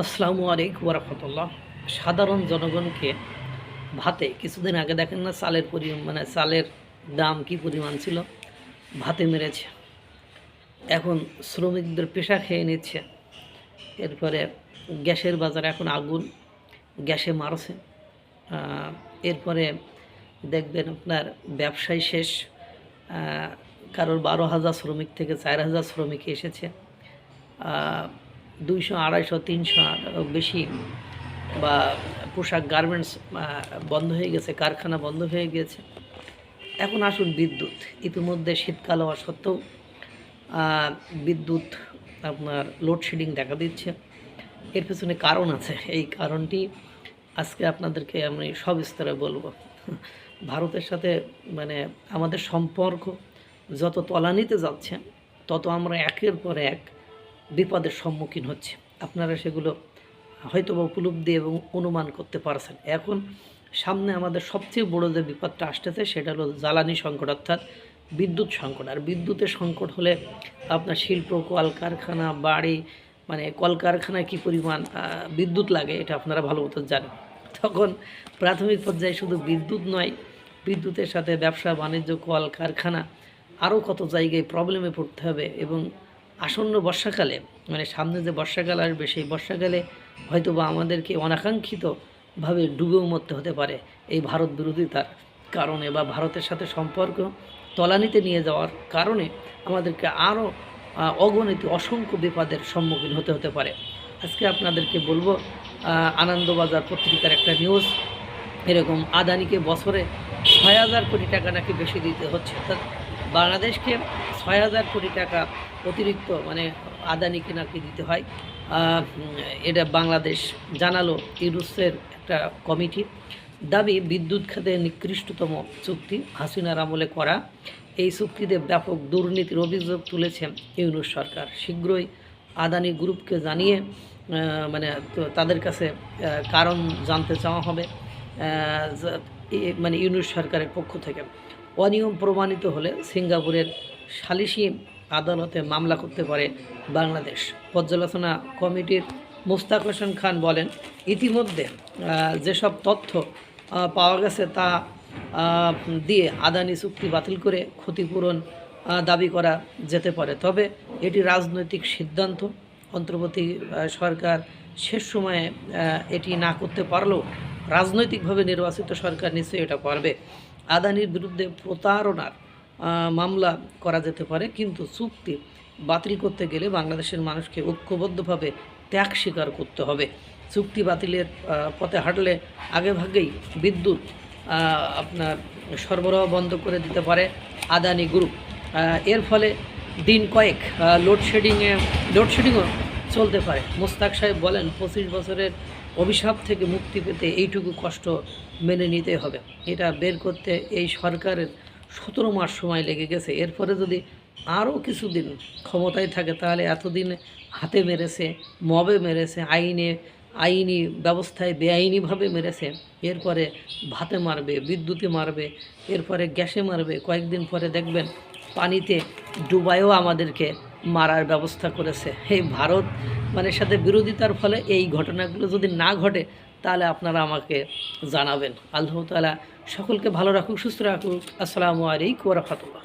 আসসালামু আলাইকুম রহমতুল্লাহ। সাধারণ জনগণকে ভাতে কিছুদিন আগে দেখেন না চালের মানে চালের দাম কি পরিমাণ ছিল, ভাতে মেরেছে। এখন শ্রমিকদের পেশা খেয়ে নিচ্ছে। এরপরে গ্যাসের বাজারে এখন আগুন, গ্যাসে মারছে। এরপরে দেখবেন আপনার ব্যবসায় শেষ। কারোর 12,000 শ্রমিক থেকে 4,000 শ্রমিক এসেছে। 200, 250, 300 বেশি বা পোশাক গার্মেন্টস বন্ধ হয়ে গেছে, কারখানা বন্ধ হয়ে গিয়েছে। এখন আসুন বিদ্যুৎ। ইতিমধ্যে শীতকাল হওয়া সত্ত্বেও বিদ্যুৎ আপনার লোডশেডিং দেখা দিচ্ছে। এর পেছনে কারণ আছে। এই কারণটি আজকে আপনাদেরকে আমি সবিস্তারে বলবো। ভারতের সাথে মানে আমাদের সম্পর্ক যত তলানিতে যাচ্ছে, তত আমরা একের পর এক বিপদের সম্মুখীন হচ্ছে। আপনারা সেগুলো হয়তোবা উপলব্ধি এবং অনুমান করতে পারছেন। এখন সামনে আমাদের সবচেয়ে বড় যে বিপদটা আসতেছে সেটা হলো জ্বালানি সংকট, অর্থাৎ বিদ্যুৎ সংকট। আর বিদ্যুতের সংকট হলে আপনার শিল্প, কলকারখানা, বাড়ি, মানে কলকারখানায় কী পরিমাণ বিদ্যুৎ লাগে এটা আপনারা ভালো মতো জানেন। তখন প্রাথমিক পর্যায়ে শুধু বিদ্যুৎ নয়, বিদ্যুতের সাথে ব্যবসা বাণিজ্য, কলকারখানা, আরও কত জায়গায় প্রবলেমে পড়তে হবে। এবং আসন্ন বর্ষাকালে, মানে সামনে যে বর্ষাকাল আসবে, সেই বর্ষাকালে হয়তো বা আমাদেরকে অনাকাঙ্ক্ষিতভাবে ডুবেও মরতে হতে পারে এই ভারত বিরোধিতার কারণে, বা ভারতের সাথে সম্পর্ক তলানিতে নিয়ে যাওয়ার কারণে আমাদেরকে আরও অগণিত অসংখ্য বিপদের সম্মুখীন হতে পারে। আজকে আপনাদেরকে বলবো, আনন্দবাজার পত্রিকার একটা নিউজ, এরকম আদানিকে বছরে 6,000 কোটি টাকা নাকি বেশি দিতে হচ্ছে। অর্থাৎ বাংলাদেশকে 6,000 কোটি টাকা অতিরিক্ত মানে আদানিকে নাকি দিতে হয়। এটা বাংলাদেশ জানালো। ইউনুসের একটা কমিটি দাবি, বিদ্যুৎ খাতে নিকৃষ্টতম চুক্তি হাসিনার আমলে করা। এই চুক্তিতে ব্যাপক দুর্নীতির অভিযোগ তুলেছে ইউনুস সরকার। শীঘ্রই আদানি গ্রুপকে জানিয়ে মানে তাদের কাছে কারণ জানতে চাওয়া হবে মানে ইউনুস সরকারের পক্ষ থেকে। অনিয়ম প্রমাণিত হলে সিঙ্গাপুরের সালিসি আদালতে মামলা করতে পারে বাংলাদেশ। পর্যালোচনা কমিটির মুস্তাক হোসেন খান বলেন, ইতিমধ্যে যেসব তথ্য পাওয়া গেছে তা দিয়ে আদানি চুক্তি বাতিল করে ক্ষতিপূরণ দাবি করা যেতে পারে। তবে এটি রাজনৈতিক সিদ্ধান্ত। অন্তর্বর্তী সরকার শেষ সময়ে এটি না করতে পারলেও রাজনৈতিকভাবে নির্বাচিত সরকার নিশ্চয়ই এটা পারবে। আদানির বিরুদ্ধে প্রতারণার মামলা করা যেতে পারে, কিন্তু চুক্তি বাতিল করতে গেলে বাংলাদেশের মানুষকে ঐক্যবদ্ধভাবে ত্যাগ স্বীকার করতে হবে। চুক্তি বাতিলের পথে হাঁটলে আগেভাগেই বিদ্যুৎ আপনার সরবরাহ বন্ধ করে দিতে পারে আদানি গ্রুপ। এর ফলে দিন কয়েক লোডশেডিংও চলতে পারে। মোস্তাক সাহেব বলেন, 25 বছরের অভিশাপ থেকে মুক্তি পেতে এইটুকু কষ্ট মেনে নিতে হবে। এটা বের করতে এই সরকারের 17 মাস সময় লেগে গেছে। এরপরে যদি আরও কিছুদিন ক্ষমতায় থাকে, তাহলে এতদিন হাতে মেরেছে, মবে মেরেছে, আইনি ব্যবস্থায় বেআইনিভাবে মেরেছে, এরপরে ভাতে মারবে, বিদ্যুতে মারবে, এরপরে গ্যাসে মারবে, কয়েকদিন পরে দেখবেন পানিতে ডুবাইও আমাদেরকে মারার ব্যবস্থা করেছে। এই ভারত মানে সাথে বিরোধিতার ফলে এই ঘটনাগুলো যদি না ঘটে, তাহলে আপনারা আমাকে জানাবেন। আল্লাহ তাআলা সকলকে ভালো রাখুক, সুস্থ রাখুক। আসসালামু আলাইকুম ওয়া রাহমাতুল্লাহ।